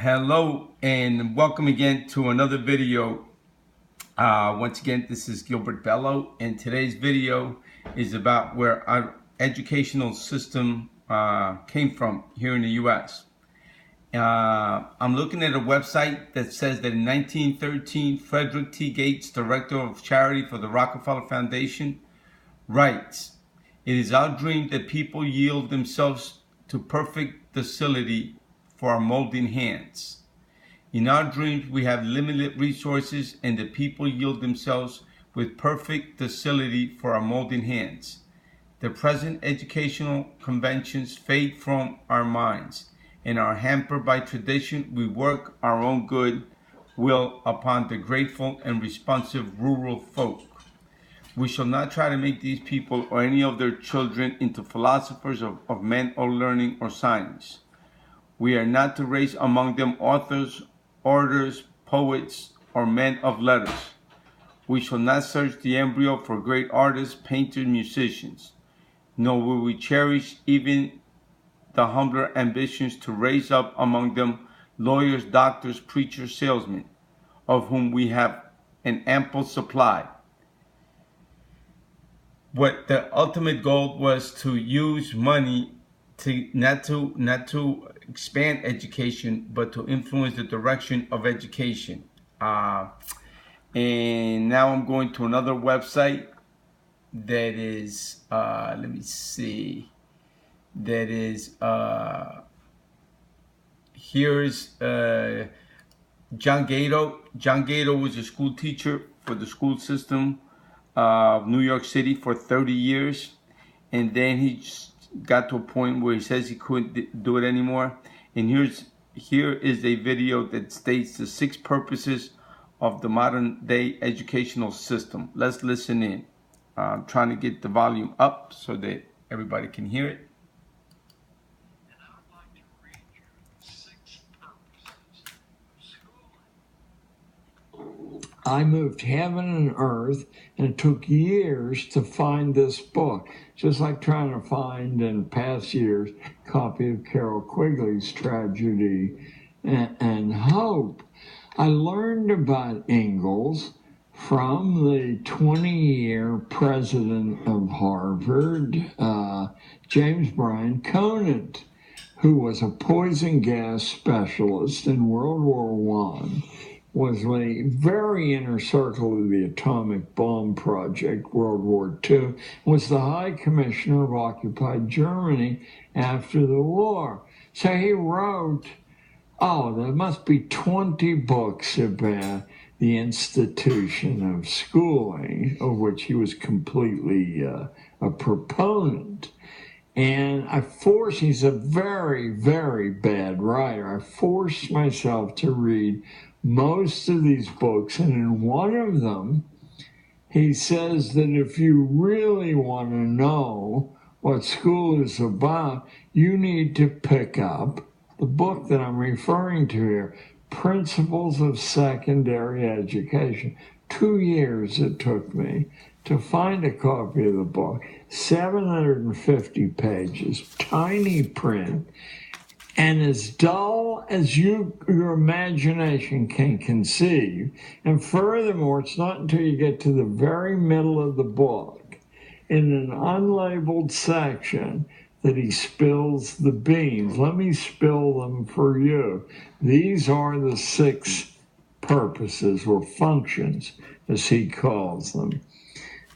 Hello and welcome again to another video. Once again, this is Gilbert Bello, and today's video is about where our educational system came from here in the U.S. I'm looking at a website that says that in 1913, Frederick T. Gates, director of charity for the Rockefeller Foundation, writes, "It is our dream that people yield themselves to perfect docility for our molding hands. In our dreams, we have limited resources, and the people yield themselves with perfect docility for our molding hands. The present educational conventions fade from our minds, and are hampered by tradition. We work our own good will upon the grateful and responsive rural folk. We shall not try to make these people or any of their children into philosophers of men or learning or science. We are not to raise among them authors, orators, poets, or men of letters. We shall not search the embryo for great artists, painters, musicians, nor will we cherish even the humbler ambitions to raise up among them lawyers, doctors, preachers, salesmen, of whom we have an ample supply." What the ultimate goal was to use money to not to expand education, but to influence the direction of education. And now I'm going to another website that is let me see, that is here's John Gato. John Gato was a school teacher for the school system of New York City for 30 years, and then he got to a point where he says he couldn't do it anymore. And here is a video that states the 6 purposes of the modern day educational system. Let's listen in. I'm trying to get the volume up so that everybody can hear it. And I would like to read you the 6 purposes of schooling. I moved heaven and earth, and it took years to find this book, just like trying to find in past years a copy of Carroll Quigley's Tragedy and Hope. I learned about Ingalls from the 20-year president of Harvard, James Bryan Conant, who was a poison gas specialist in World War I, was a very inner circle of the atomic bomb project, World War II, was the High Commissioner of occupied Germany after the war. So he wrote, there must be 20 books about the institution of schooling, of which he was completely a proponent. And he's a very, very bad writer. I forced myself to read most of these books, and in one of them, he says that if you really want to know what school is about, you need to pick up the book that I'm referring to here, Principles of Secondary Education. 2 years it took me to find a copy of the book, 750 pages, tiny print, and as dull as your imagination can conceive. And furthermore, it's not until you get to the very middle of the book, in an unlabeled section, that he spills the beans. Let me spill them for you. These are the 6 purposes or functions, as he calls them.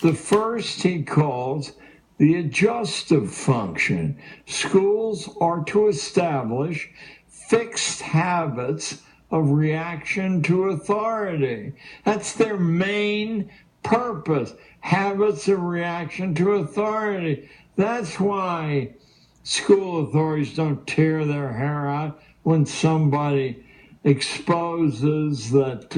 The first he calls the adjustive function. Schools are to establish fixed habits of reaction to authority. That's their main purpose, habits of reaction to authority. That's why school authorities don't tear their hair out when somebody exposes that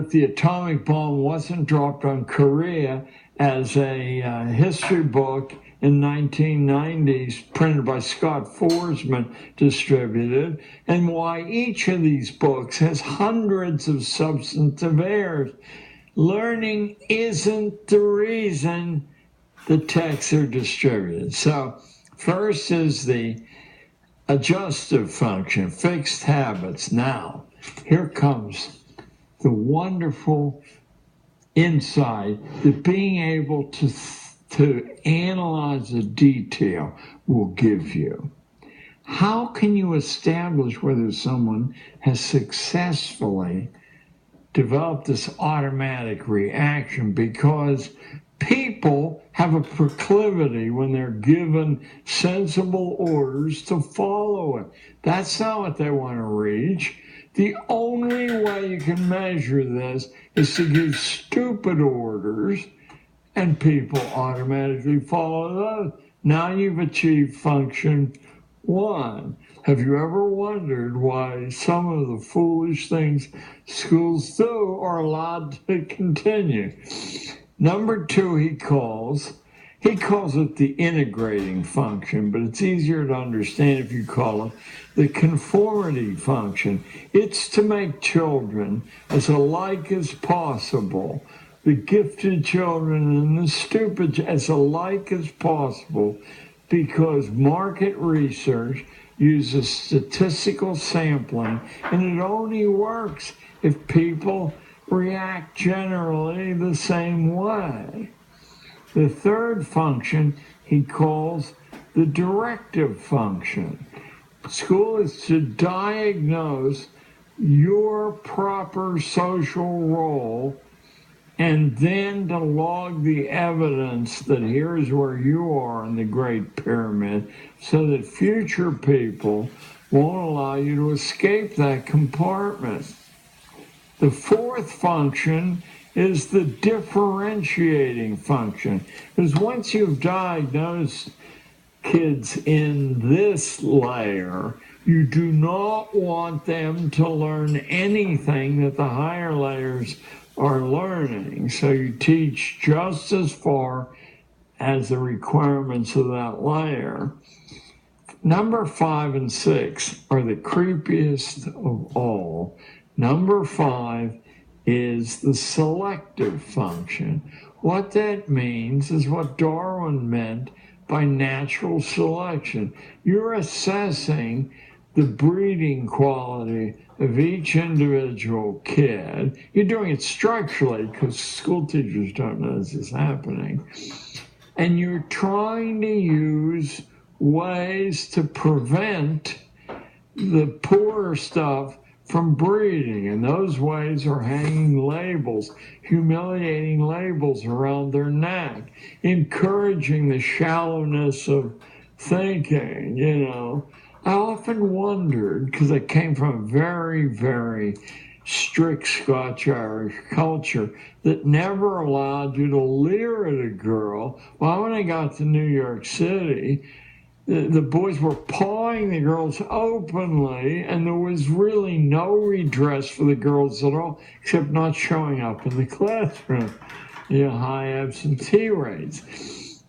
the atomic bomb wasn't dropped on Korea, as a history book in 1990s printed by Scott Forsman distributed, and why each of these books has hundreds of substantive errors. Learning isn't the reason the texts are distributed. So first is the adjustive function, fixed habits. Now, here comes the wonderful insight that being able to analyze the detail will give you. How can you establish whether someone has successfully developed this automatic reaction? Because people have a proclivity when they're given sensible orders to follow it. That's not what they want to reach. The only way you can measure this is to give stupid orders and people automatically follow those. Now you've achieved function 1. Have you ever wondered why some of the foolish things schools do are allowed to continue? Number 2, he calls it the integrating function, but it's easier to understand if you call it the conformity function. It's to make children as alike as possible, the gifted children and the stupid as alike as possible, because market research uses statistical sampling, and it only works if people react generally the same way. The third function he calls the directive function. School is to diagnose your proper social role and then to log the evidence that here's where you are in the Great Pyramid, so that future people won't allow you to escape that compartment. The fourth function is the differentiating function, because once you've diagnosed kids in this layer, you do not want them to learn anything that the higher layers are learning. So you teach just as far as the requirements of that layer. Number 5 and 6 are the creepiest of all. Number 5 is the selective function. What that means is what Darwin meant by natural selection. You're assessing the breeding quality of each individual kid. You're doing it structurally because school teachers don't know this is happening. And you're trying to use ways to prevent the poorer stuff from breeding. And those ways are hanging labels, humiliating labels around their neck, encouraging the shallowness of thinking, I often wondered, because I came from a very, very strict Scotch-Irish culture that never allowed you to leer at a girl. Well, when I got to New York City, the boys were pawing the girls openly, and there was really no redress for the girls at all, except not showing up in the classroom. High absentee rates.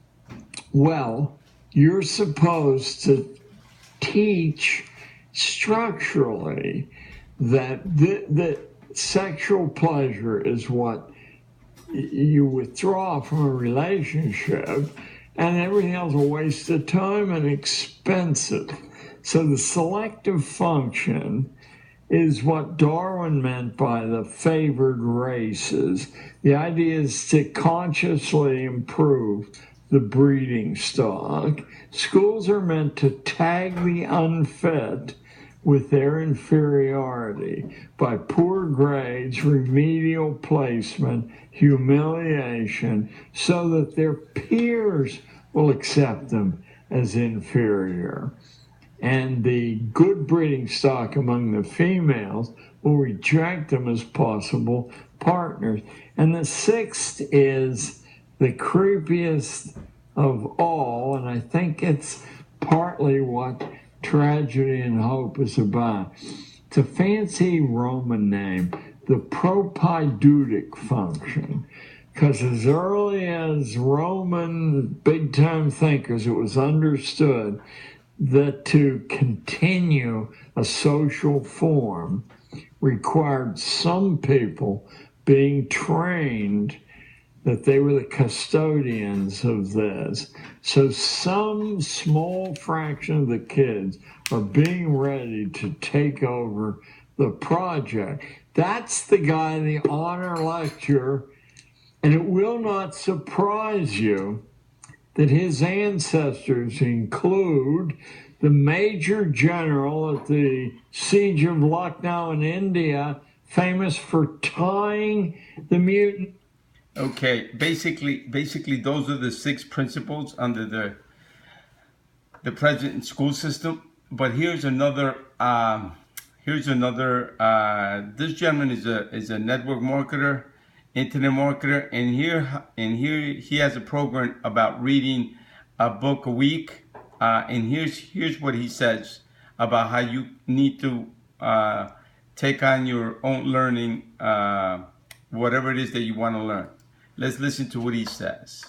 Well, you're supposed to teach structurally that the sexual pleasure is what you withdraw from a relationship, and everything else is a waste of time and expensive. So the selective function is what Darwin meant by the favored races. The idea is to consciously improve the breeding stock. Schools are meant to tag the unfit with their inferiority by poor grades, remedial placement, humiliation, so that their peers will accept them as inferior. And the good breeding stock among the females will reject them as possible partners. And the sixth is the creepiest of all, and I think it's partly what Tragedy and Hope is about. It's a fancy Roman name, the propaidutic function, because as early as Roman big-time thinkers, it was understood that to continue a social form required some people being trained that they were the custodians of this. So some small fraction of the kids are being ready to take over the project. That's the guy in the honor lecture, and it will not surprise you that his ancestors include the major general at the siege of Lucknow in India, famous for tying the mutant. Okay, basically, those are the 6 principles under the present school system. But here's another. This gentleman is a network marketer, internet marketer, and here he has a program about reading a book a week. And here's what he says about how you need to take on your own learning, whatever it is that you want to learn. Let's listen to what he says.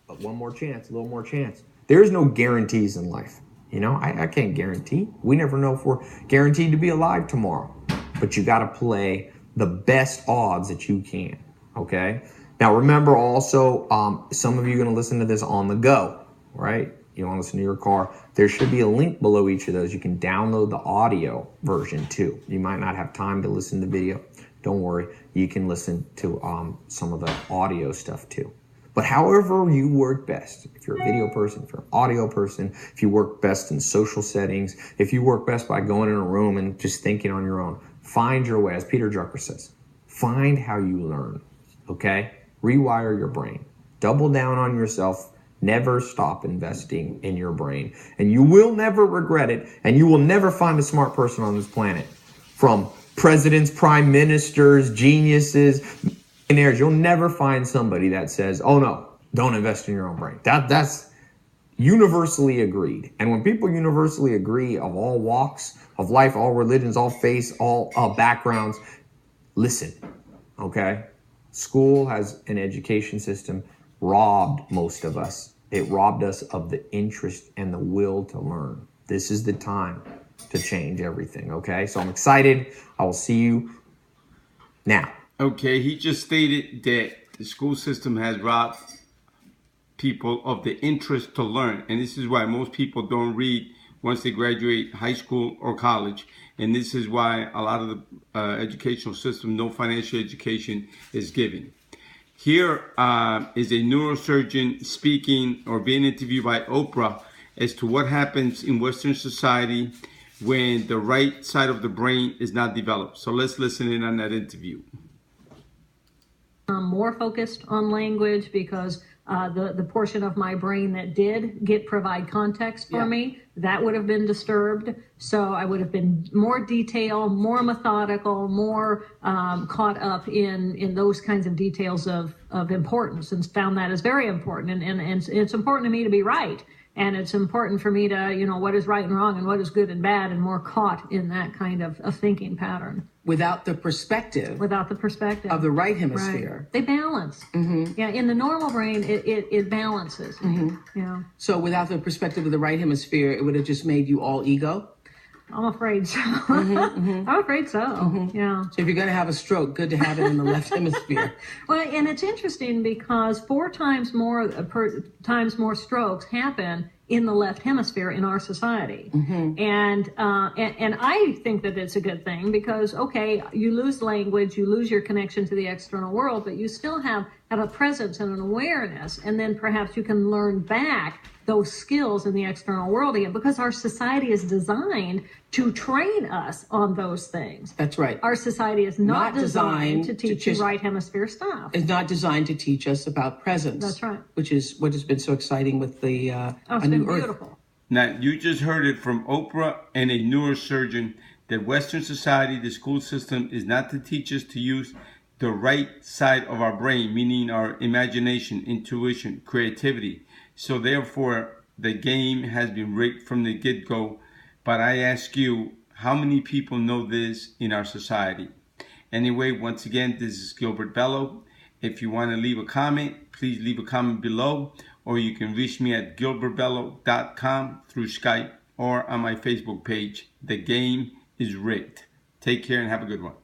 But one more chance, a little more chance. There's no guarantees in life. You know, I can't guarantee. We never know if we're guaranteed to be alive tomorrow. But you got to play the best odds that you can, okay? Now, remember also, some of you are going to listen to this on the go, right? You want to listen to your car. There should be a link below each of those. You can download the audio version too. You might not have time to listen to the video. Don't worry. You can listen to some of the audio stuff too. But however you work best, if you're a video person, if you're an audio person, if you work best in social settings, if you work best by going in a room and just thinking on your own, find your way. As Peter Drucker says, find how you learn, okay? Rewire your brain. Double down on yourself. Never stop investing in your brain. And you will never regret it, and you will never find a smart person on this planet. From presidents, prime ministers, geniuses, millionaires, you'll never find somebody that says, oh no, don't invest in your own brain. That's universally agreed. And when people universally agree, of all walks of life, all religions, all faiths, all backgrounds, listen, okay? School has an education system robbed most of us. It robbed us of the interest and the will to learn. This is the time to change everything, okay? So I'm excited. I will see you now. Okay, he just stated that the school system has robbed people of the interest to learn. And this is why most people don't read once they graduate high school or college. And this is why a lot of the educational system, no financial education is given. Here is a neurosurgeon speaking or being interviewed by Oprah as to what happens in Western society when the right side of the brain is not developed. So let's listen in on that interview. I'm more focused on language because the portion of my brain that did provide context for me, that would have been disturbed. So I would have been more detailed, more methodical, more caught up in those kinds of details of importance, and found that as very important. And it's important to me to be right. And it's important for me to, what is right and wrong and what is good and bad, and more caught in that kind of thinking pattern. Without the perspective of the right hemisphere. Right. They balance. Mm-hmm. Yeah, in the normal brain, it balances. Mm-hmm. Yeah. So without the perspective of the right hemisphere, it would have just made you all ego? I'm afraid so. Mm-hmm, mm-hmm. I'm afraid so. Mm-hmm. Yeah. So if you're going to have a stroke, good to have it in the left hemisphere. Well, and it's interesting because 4 times more strokes happen in the left hemisphere in our society. Mm-hmm. And I think that it's a good thing because, okay, you lose language, you lose your connection to the external world, but you still have a presence and an awareness, and then perhaps you can learn back those skills in the external world again, because our society is designed to train us on those things. That's right. Our society is not designed to teach you right hemisphere stuff. It's not designed to teach us about presence. That's right. Which is what has been so exciting with the it's been beautiful. Earth. Now, you just heard it from Oprah and a neurosurgeon that Western society, the school system, is not to teach us to use the right side of our brain, meaning our imagination, intuition, creativity. So therefore, the game has been rigged from the get-go. But I ask you, how many people know this in our society? Anyway, once again, this is Gilbert Bello. If you want to leave a comment, please leave a comment below, or you can reach me at gilbertbello.com through Skype or on my Facebook page. The game is rigged. Take care and have a good one.